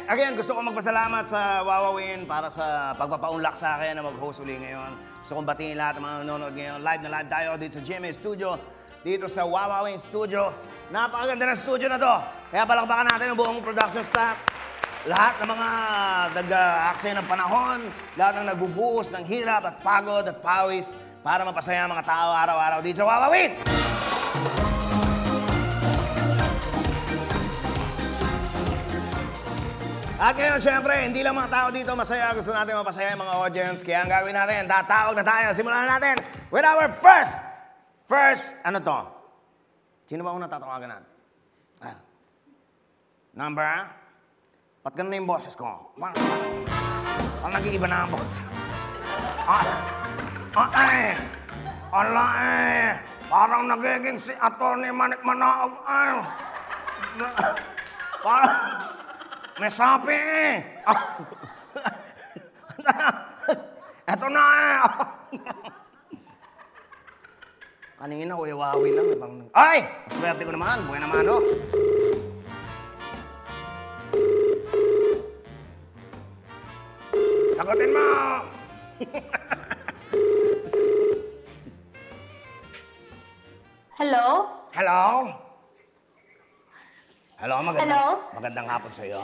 Again, gusto ko magpasalamat sa Wawawin para sa pagpapaunlak sa akin na mag-host uli ngayon. Gusto kong batiin lahat ng mga nanonood ngayon. Live na live tayo dito sa GMA Studio, dito sa Wawawin Studio. Napakaganda ng studio na to. Kaya palakpakan natin ang buong production staff. Lahat ng mga nag-aaksaya ng panahon, lahat ng nagbubuhos ng hirap at pagod at pawis para mapasaya ang mga tao araw-araw dito sa Wawawin! At ngayon, syempre, hindi lang mga tao dito masaya. Gusto natin mapasaya yung mga audience. Kaya ang gagawin natin, tatawag na tayo. Simulan natin with our first, ano to? Sino ba unang tatawagan natin? Number? Ba't ganun na yung boses ko? Ang nag-iiba na ang boses. Ala parang nagiging si Atty. Manik Manaog. Parang... May sapi eh! Eto na eh! Kanina, uyawawi lang. Ay! Swerte ko naman. Buhay naman, no? Sagutin mo! Hello? Hello? Hello, Hello? magandang hapon sa'yo.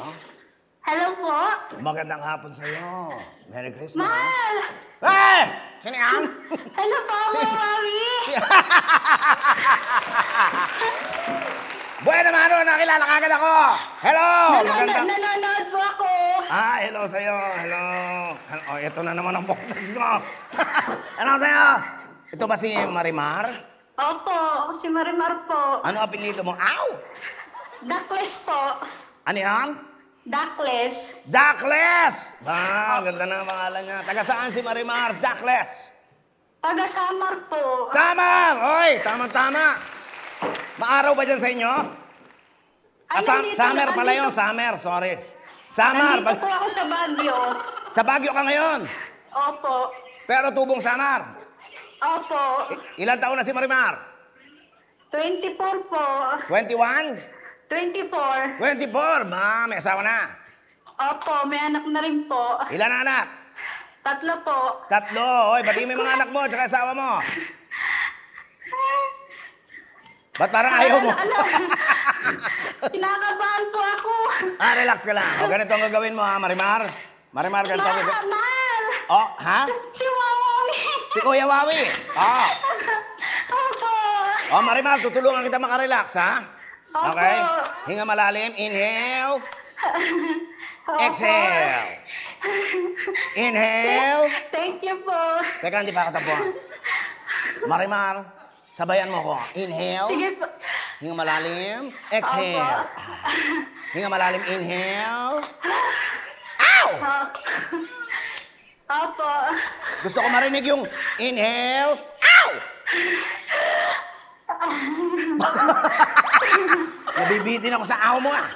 Hello po? Magandang hapon sa'yo. Merry Christmas. Mahal! Hey! Sino yan? Hello po, Mawawi! Buhay naman, nakilala ka agad ako. Hello! Nanonood po ako. Hello sa'yo. Hello. Oh, ito na naman ang boses ko. Hello sa'yo. Ito ba si Marimar? Opo, si Marimar po. Ano apelyido mo? Ow! Duckless po. Ano yan? Duckless. Duckless! Ganda na ang pangalan niya. Taga saan si Marimar? Duckless! Taga Samar po. Samar! Oy, tama-tama. Maaraw ba dyan sa inyo? Ay, Summer pala yun, summer. Sorry. Samar. Nandito po ako sa Baguio. Sa Baguio ka ngayon? Opo. Pero tubong Samar. Opo. Ilan taon na si Marimar? 24 po. 21? 24. 24? May asawa na. Opo, may anak na rin po. Ilan na anak? 3 po. 3. Oy, ba't may mga anak mo at asawa mo? Ba't parang ayaw mo? Kinakabahan po ako. Relax ka lang. O, ganito ang gagawin mo, ha, Marimar? Marimar, ganito ang gagawin. Mahal! Oh, ha? Si Wawawi. Si Kuya Wawi. Opo. Oh, Marimar, tutulungan kita makarelax, ha? Opo. Okay? Hinga malalim. Inhale. Opo. Exhale. Inhale. Thank you po. Teka, hindi pa ako tapos. Marimar, sabayan mo ko. Inhale. Sige po. Hinga malalim. Exhale. Opo. Hinga malalim. Inhale. Ow! Opo. Gusto ko marinig yung inhale. Ow! Nabibitin ako sa aw mo, ah.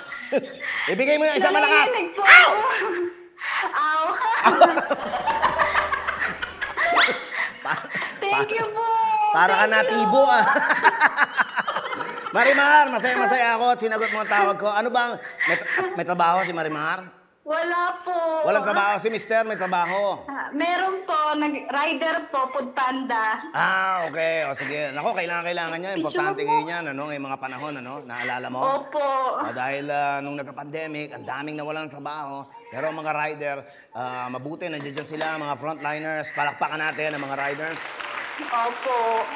Ibigay mo yung isang malakas. Narinig po. Ow! Ow. Thank you po. Para ka natibo, ah. Marimar, masaya-masaya ako at sinagot mo ang tawag ko. Ano bang, may trabaho si Marimar? Wala po. Walang trabaho si Mister, may trabaho. Meron po, rider po, Foodpanda. Okay. O sige. Nako, kailangan niya. Importante ngayon yan, ano, ngayong mga panahon, ano? Naalala mo? Opo. Dahil nung nagka-pandemic, ang daming nawalan ng trabaho. Pero ang mga rider, mabuti, nandiyan sila, mga frontliners. Palakpakan natin ang mga riders. Opo.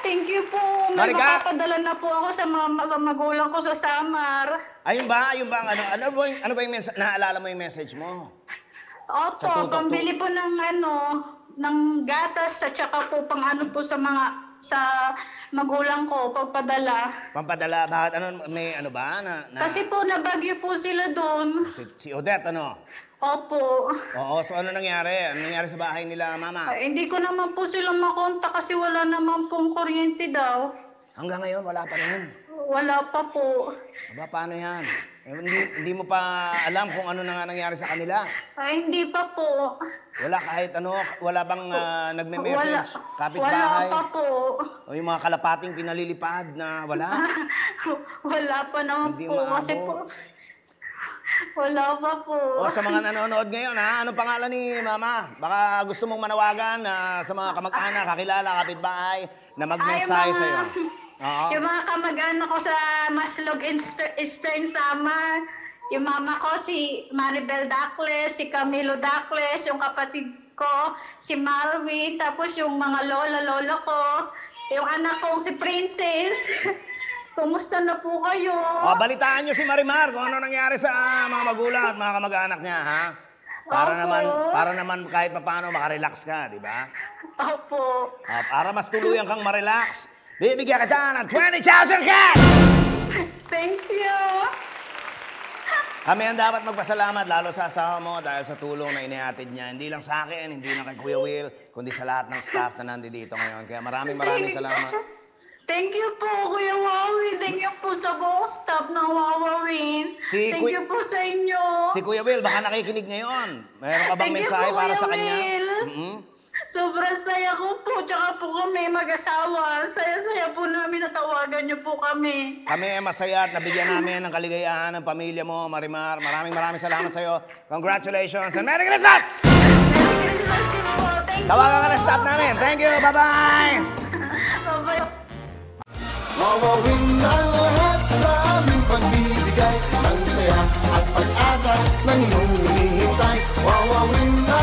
Thank you po. May Maricar! mapapadala na po ako sa mga magulang ko sa Samar. Ayun ba, ano ba yung message, naalala mo yung message mo? Opo, pambili po ng ng gatas at saka po pang po sa magulang ko, pagpadala. Pampadala, bakit? May ano ba? Kasi po nabagyo po sila doon. Si Odette, ano? Opo. Oo, so ano nangyari? Ano nangyari sa bahay nila, Mama? Hindi ko naman po sila makontak kasi wala naman pong kuryente daw. Hanggang ngayon, wala pa rin. Wala pa po. Aba, paano yan? Hindi mo pa alam kung ano na nga nangyari sa kanila? Hindi pa po. Wala kahit ano, wala bang nagme-message? Kapitbahay? Wala pa po. O yung mga kalapating pinalilipad na wala? Wala pa naman Hindi po. umaabot. Kasi po, Wala pa po. O sa mga nanonood ngayon, ha? Anong pangalan ni Mama? Baka gusto mong manawagan sa mga kamag-anak, kakilala, kapitbahay na mag-mensahe Ay, sa'yo. Oo. yung mga kamag-anak ko sa Maslog Eastern Samar, yung mama ko si Maribel Dacles, si Camilo Dacles, yung kapatid ko si Marwi, tapos yung mga lola ko, yung anak kong si Princess. Kumusta na po kayo? O, balitaan nyo si Marimar kung ano nangyari sa mga magulang at mga kamag-anak niya, ha? Opo. Para naman kahit papaano makarelax ka, di ba? Opo. Para mas tuluyan kang marelax, bibigyan kita ng 20,000 cash! Thank you. Kami ang dapat magpasalamat, lalo sa asawa mo dahil sa tulong na inihatid niya. Hindi lang sa akin, hindi lang kay Kuya Will, kundi sa lahat ng staff na nandito ngayon. Kaya maraming salamat. Thank you po, Kuya Wawin. Thank you po sa buong staff ng Wawawin. Thank you po sa inyo. Si Kuya Will, baka nakikinig ngayon. Mayroon ka bang Thank you mensahe po, para Kuya sa kanya? Will. Sobrang saya ko po, tsaka po kami mag-asawa. Saya-saya po namin natawagan niyo po kami. Kami ay masaya at nabigyan namin ng kaligayahan ng pamilya mo, Marimar. Maraming salamat sa iyo. Congratulations and Merry Christmas! Merry Christmas din po. Thank you. Tawagan ka na staff namin. Thank you. Bye-bye! Bye-bye. Wawawin ang lahat sa aming pagbibigay ng saya at pag-asa na inyong hinihintay. Wawawin ang